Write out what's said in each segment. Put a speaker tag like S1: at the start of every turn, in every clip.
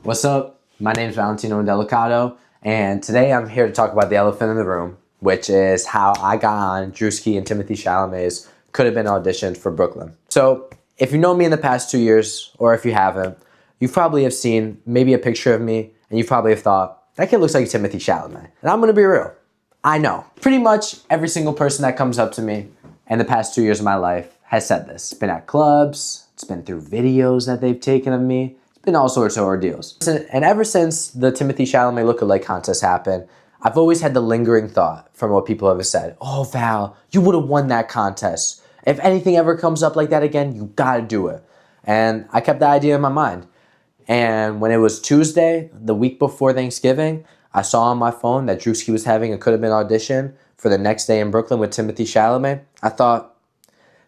S1: What's up? My name is Valentino Delicado, and today I'm here to talk about the elephant in the room, which is how I got on Druski and Timothée Chalamet's Coulda Been auditioned for Brooklyn. So, if you know me in the past 2 years, or if you haven't, you probably have seen maybe a picture of me, and you probably have thought, that kid looks like Timothée Chalamet. And I'm gonna be real, I know. Pretty much every single person that comes up to me in the past 2 years of my life has said this. It's been at clubs, it's been through videos that they've taken of me, been all sorts of ordeals. And ever since the Timothée Chalamet lookalike contest happened, I've always had the lingering thought from what people have said. Oh, Val, you would have won that contest. If anything ever comes up like that again, you gotta do it. And I kept the idea in my mind. And when it was Tuesday, the week before Thanksgiving, I saw on my phone that Druski was having a Coulda Been audition for the next day in Brooklyn with Timothée Chalamet. I thought,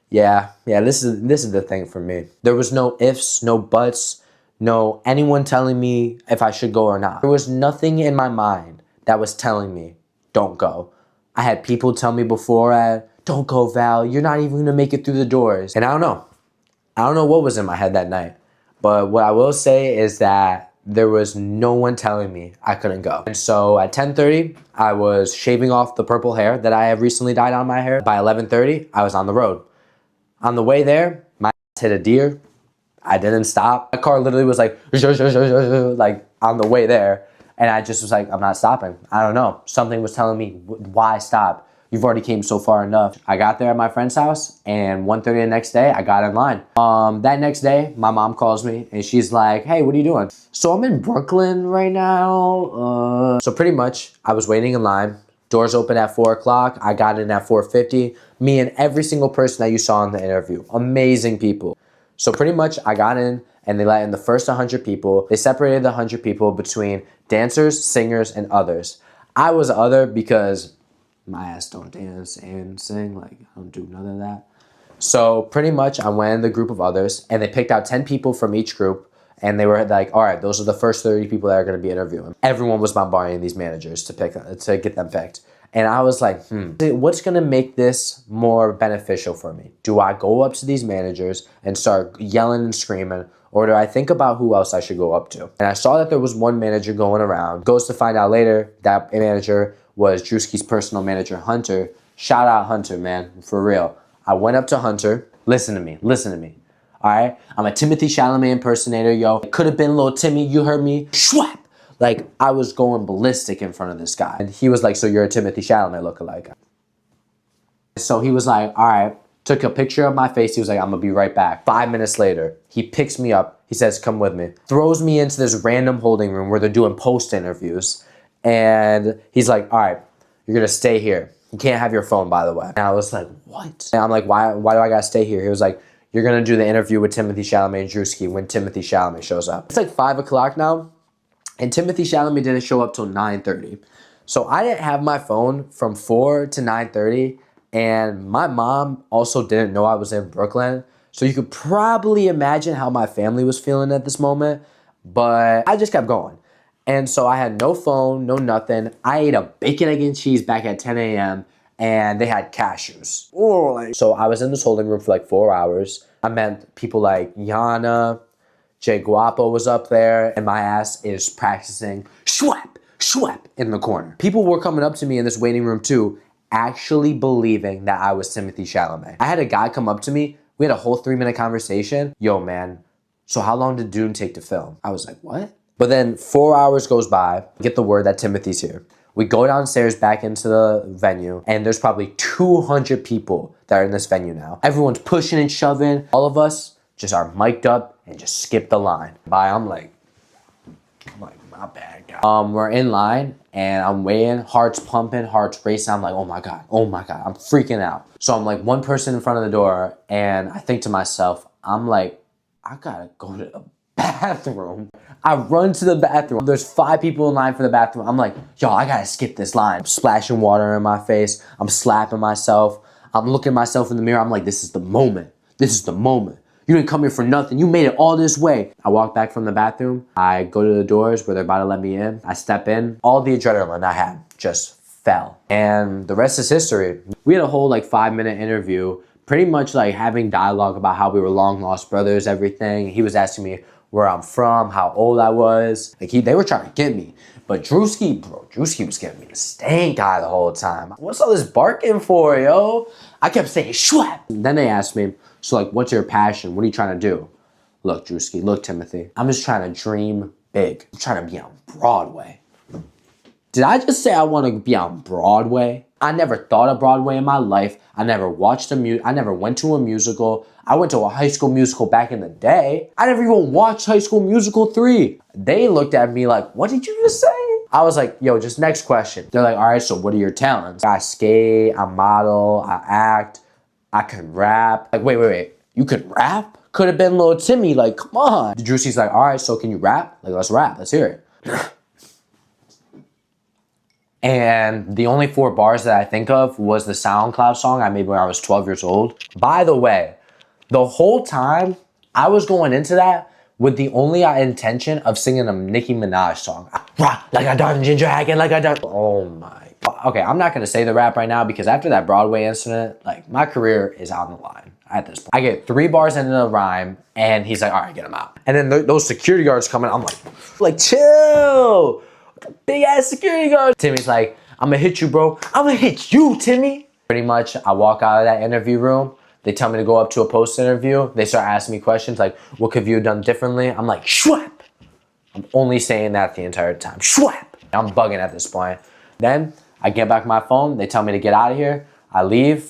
S1: yeah, this is the thing for me. There was no ifs, no buts, no anyone telling me if I should go or not. There was nothing in my mind that was telling me, don't go. I had people tell me before, don't go, Val, you're not even gonna make it through the doors. And I don't know what was in my head that night. But what I will say is that there was no one telling me I couldn't go. And so at 10:30, I was shaving off the purple hair that I have recently dyed on my hair. By 11:30, I was on the road. On the way there, my ass hit a deer. I didn't stop. My car literally was like on the way there. And I just was like, I'm not stopping. I don't know. Something was telling me, why stop? You've already came so far enough. I got there at my friend's house, and 1:30 the next day, I got in line. That next day, my mom calls me and she's like, hey, what are you doing? So I'm in Brooklyn right now. So pretty much I was waiting in line. Doors open at 4 o'clock. I got in at 4:50. Me and every single person that you saw in the interview. Amazing people. So pretty much I got in and they let in the first 100 people. They separated the 100 people between dancers, singers, and others. I was other because my ass don't dance and sing. Like, I don't do none of that. So pretty much I went in the group of others and they picked out 10 people from each group and they were like, all right, those are the first 30 people that are going to be interviewing. Everyone was bombarding these managers to get them picked. And I was like, what's gonna make this more beneficial for me? Do I go up to these managers and start yelling and screaming, or do I think about who else I should go up to? And I saw that there was one manager going around. Goes to find out later that manager was Druski's personal manager, Hunter. Shout out Hunter, man, for real. I went up to Hunter. Listen to me. All right, I'm a Timothée Chalamet impersonator, yo. It could have been little Timmy, you heard me. Schwap! Like, I was going ballistic in front of this guy. And he was like, so you're a Timothée Chalamet lookalike. So he was like, all right, took a picture of my face. He was like, I'm gonna be right back. 5 minutes later, he picks me up. He says, come with me. Throws me into this random holding room where they're doing post interviews. And he's like, all right, you're gonna stay here. You can't have your phone, by the way. And I was like, what? And I'm like, why do I gotta stay here? He was like, you're gonna do the interview with Timothée Chalamet and Druski when Timothée Chalamet shows up. It's like 5 o'clock now. And Timothée Chalamet didn't show up till 9:30. So I didn't have my phone from 4 to 9:30. And my mom also didn't know I was in Brooklyn. So you could probably imagine how my family was feeling at this moment. But I just kept going. And so I had no phone, no nothing. I ate a bacon, egg, and cheese back at 10 a.m. And they had cashews. So I was in this holding room for like 4 hours. I met people like Yana, Jay Guapo was up there, and my ass is practicing schwap, schwap in the corner. People were coming up to me in this waiting room too, actually believing that I was Timothée Chalamet. I had a guy come up to me, we had a whole 3-minute conversation. Yo, man, so how long did Dune take to film? I was like, what? But then 4 hours goes by, get the word that Timothy's here. We go downstairs back into the venue, and there's probably 200 people that are in this venue now. Everyone's pushing and shoving. All of us just are mic'd up and just skip the line. I'm like, my bad, guy. We're in line and I'm waiting, heart's pumping, heart's racing. I'm like, oh my God, I'm freaking out. So I'm like one person in front of the door and I think to myself, I'm like, I gotta go to the bathroom. I run to the bathroom. There's 5 people in line for the bathroom. I'm like, yo, I gotta skip this line. I'm splashing water in my face. I'm slapping myself. I'm looking at myself in the mirror. I'm like, this is the moment. You didn't come here for nothing. You made it all this way. I walk back from the bathroom. I go to the doors where they're about to let me in. I step in. All the adrenaline I had just fell. And the rest is history. We had a whole like 5-minute interview, pretty much like having dialogue about how we were long lost brothers, everything. He was asking me, where I'm from, how old I was. Like they were trying to get me. But Druski, bro, Druski was giving me the stank eye the whole time. What's all this barking for, yo? I kept saying, "Schwap." Then they asked me, so like, what's your passion? What are you trying to do? Look, Druski, look, Timothy. I'm just trying to dream big. I'm trying to be on Broadway. Did I just say I want to be on Broadway? I never thought of Broadway in my life. I never watched I never went to a musical. I went to a High School Musical back in the day. I never even watched High School Musical 3. They looked at me like, what did you just say? I was like, yo, just next question. They're like, all right, so what are your talents? I skate, I model, I act, I can rap. Like, wait. You could rap? Could have been little Timmy, like, come on. Druski's like, all right, so can you rap? Like, let's rap, let's hear it. And the only 4 bars that I think of was the SoundCloud song I made when I was 12 years old. By the way, the whole time I was going into that with the only intention of singing a Nicki Minaj song. Like I done ginger hacking, like I done. Oh my. Okay, I'm not gonna say the rap right now because after that Broadway incident, like my career is on the line at this point. I get 3 bars into the rhyme and he's like, all right, get him out. And then those security guards come in, I'm like chill. Big ass security guard. Timmy's like, I'm gonna hit you, bro. I'm gonna hit you, Timmy. Pretty much, I walk out of that interview room. They tell me to go up to a post interview. They start asking me questions like, what could you have done differently? I'm like, schwap. I'm only saying that the entire time. Schwap. I'm bugging at this point. Then I get back my phone. They tell me to get out of here. I leave.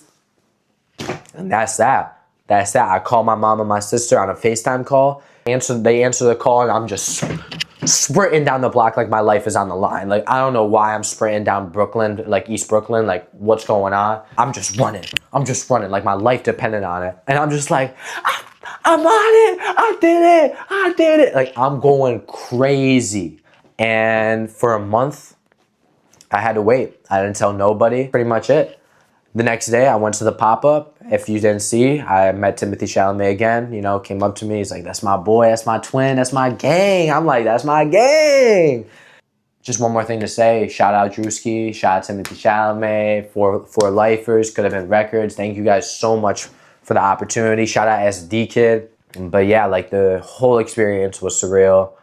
S1: And that's that. That's that. I call my mom and my sister on a FaceTime call. They answer the call and I'm just sprinting down the block like my life is on the line. Like, I don't know why I'm sprinting down Brooklyn, like East Brooklyn, like what's going on? I'm just running like my life depended on it. And I'm just like, I'm on it, I did it. Like I'm going crazy. And for a month, I had to wait. I didn't tell nobody, pretty much it. The next day, I went to the pop-up. If you didn't see, I met Timothée Chalamet again. You know, came up to me. He's like, that's my boy, that's my twin, that's my gang. I'm like, that's my gang. Just one more thing to say. Shout out Druski. Shout out Timothée Chalamet. For Lifers, Coulda Been Records. Thank you guys so much for the opportunity. Shout out SD Kid. But yeah, like the whole experience was surreal.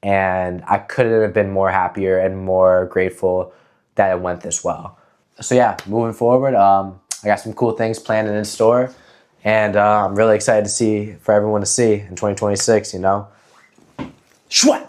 S1: And I couldn't have been more happier and more grateful that it went this well. So yeah, moving forward, I got some cool things planned and in store, and I'm really excited for everyone to see in 2026, you know. Shwat!